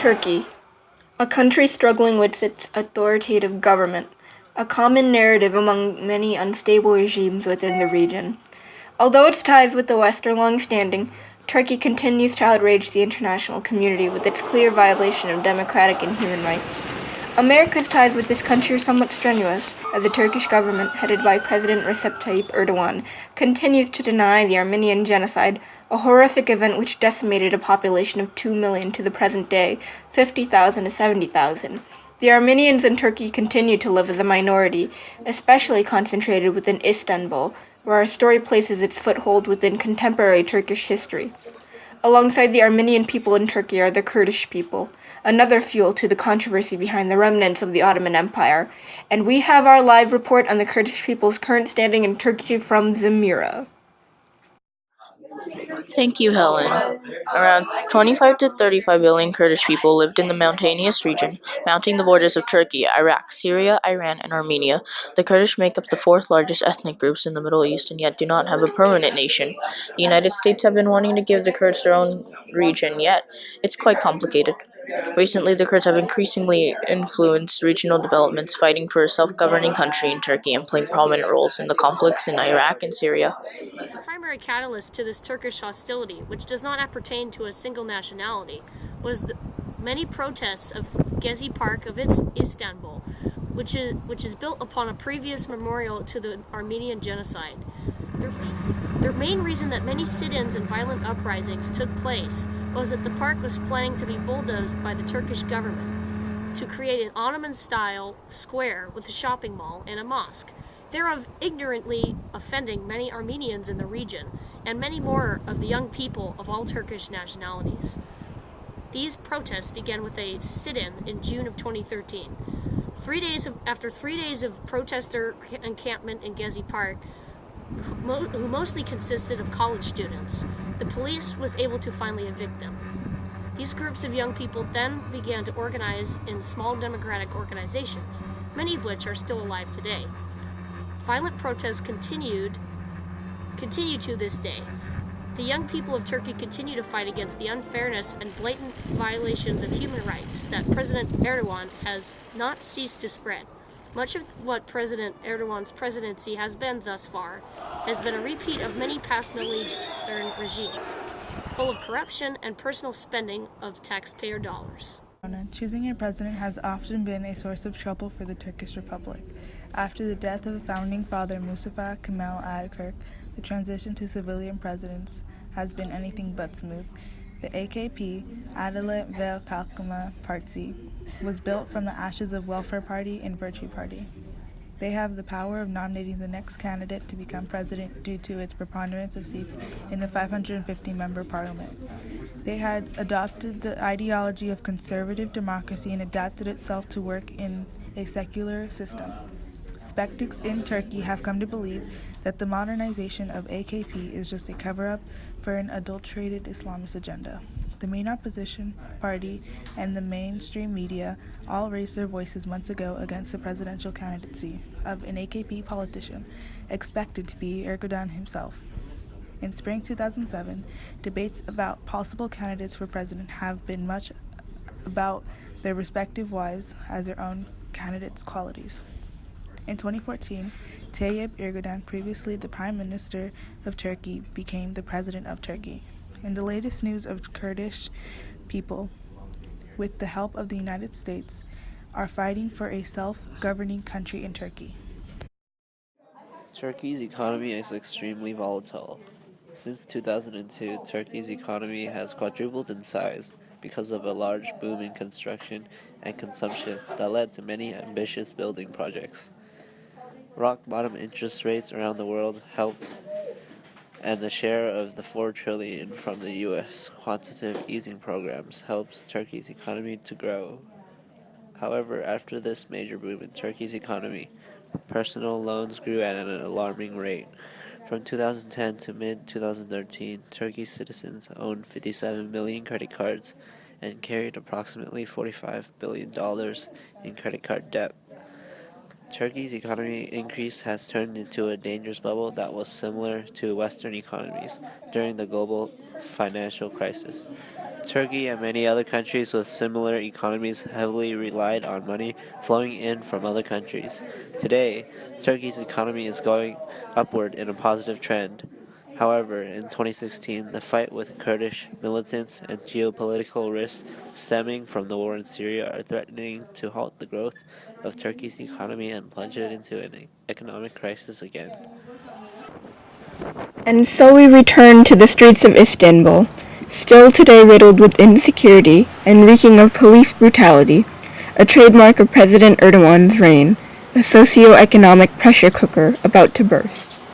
Turkey, a country struggling with its authoritative government, a common narrative among many unstable regimes within the region. Although its ties with the West are long-standing, Turkey continues to outrage the international community with its clear violation of democratic and human rights. America's ties with this country are somewhat strenuous, as the Turkish government, headed by President Recep Tayyip Erdogan, continues to deny the Armenian genocide, a horrific event which decimated a population of 2 million to the present day, 50,000 to 70,000. The Armenians in Turkey continue to live as a minority, especially concentrated within Istanbul, where our story places its foothold within contemporary Turkish history. Alongside the Armenian people in Turkey are the Kurdish people, another fuel to the controversy behind the remnants of the Ottoman Empire. And we have our live report on the Kurdish people's current standing in Turkey from Zamira. Thank you, Helen. Around 25 to 35 million Kurdish people lived in the mountainous region, mounting the borders of Turkey, Iraq, Syria, Iran, and Armenia. The Kurdish make up the fourth largest ethnic groups in the Middle East and yet do not have a permanent nation. The United States have been wanting to give the Kurds their own region, yet it's quite complicated. Recently, the Kurds have increasingly influenced regional developments, fighting for a self-governing country in Turkey and playing prominent roles in the conflicts in Iraq and Syria. The primary catalyst to this Turkish hostility, which does not appertain to a single nationality, was the many protests of Gezi Park of Istanbul, which is built upon a previous memorial to the Armenian genocide. The main reason that many sit-ins and violent uprisings took place was that the park was planning to be bulldozed by the Turkish government to create an Ottoman-style square with a shopping mall and a mosque, thereof ignorantly offending many Armenians in the region and many more of the young people of all Turkish nationalities. These protests began with a sit-in in June of 2013. After 3 days of protester encampment in Gezi Park, who mostly consisted of college students, the police was able to finally evict them. These groups of young people then began to organize in small democratic organizations, many of which are still alive today. Violent protests continue to this day. The young people of Turkey continue to fight against the unfairness and blatant violations of human rights that President Erdogan has not ceased to spread. Much of what President Erdogan's presidency has been thus far has been a repeat of many past Middle Eastern regimes, full of corruption and personal spending of taxpayer dollars. Choosing a president has often been a source of trouble for the Turkish Republic. After the death of the founding father Mustafa Kemal Atatürk, the transition to civilian presidents has been anything but smooth. The AKP, Adalet ve Kalkınma Partisi, was built from the ashes of Welfare Party and Virtue Party. They have the power of nominating the next candidate to become president due to its preponderance of seats in the 550-member parliament. They had adopted the ideology of conservative democracy and adapted itself to work in a secular system. Skeptics in Turkey have come to believe that the modernization of AKP is just a cover-up for an adulterated Islamist agenda. The main opposition party and the mainstream media all raised their voices months ago against the presidential candidacy of an AKP politician, expected to be Erdogan himself. In spring 2007, debates about possible candidates for president have been much about their respective wives as their own candidates' qualities. In 2014, Tayyip Erdogan, previously the Prime Minister of Turkey, became the President of Turkey. In the latest news of Kurdish people, with the help of the United States, are fighting for a self-governing country in Turkey. Turkey's economy is extremely volatile. Since 2002, Turkey's economy has quadrupled in size because of a large boom in construction and consumption that led to many ambitious building projects. Rock-bottom interest rates around the world helped, and the share of the $4 trillion from the U.S. quantitative easing programs helped Turkey's economy to grow. However, after this major boom in Turkey's economy, personal loans grew at an alarming rate. From 2010 to mid-2013, Turkey's citizens owned 57 million credit cards and carried approximately $45 billion in credit card debt. Turkey's economy increase has turned into a dangerous bubble that was similar to Western economies during the global financial crisis. Turkey and many other countries with similar economies heavily relied on money flowing in from other countries. Today, Turkey's economy is going upward in a positive trend. However, in 2016, the fight with Kurdish militants and geopolitical risks stemming from the war in Syria are threatening to halt the growth of Turkey's economy and plunge it into an economic crisis again. And so we return to the streets of Istanbul, still today riddled with insecurity and reeking of police brutality, a trademark of President Erdogan's reign, a socio-economic pressure cooker about to burst.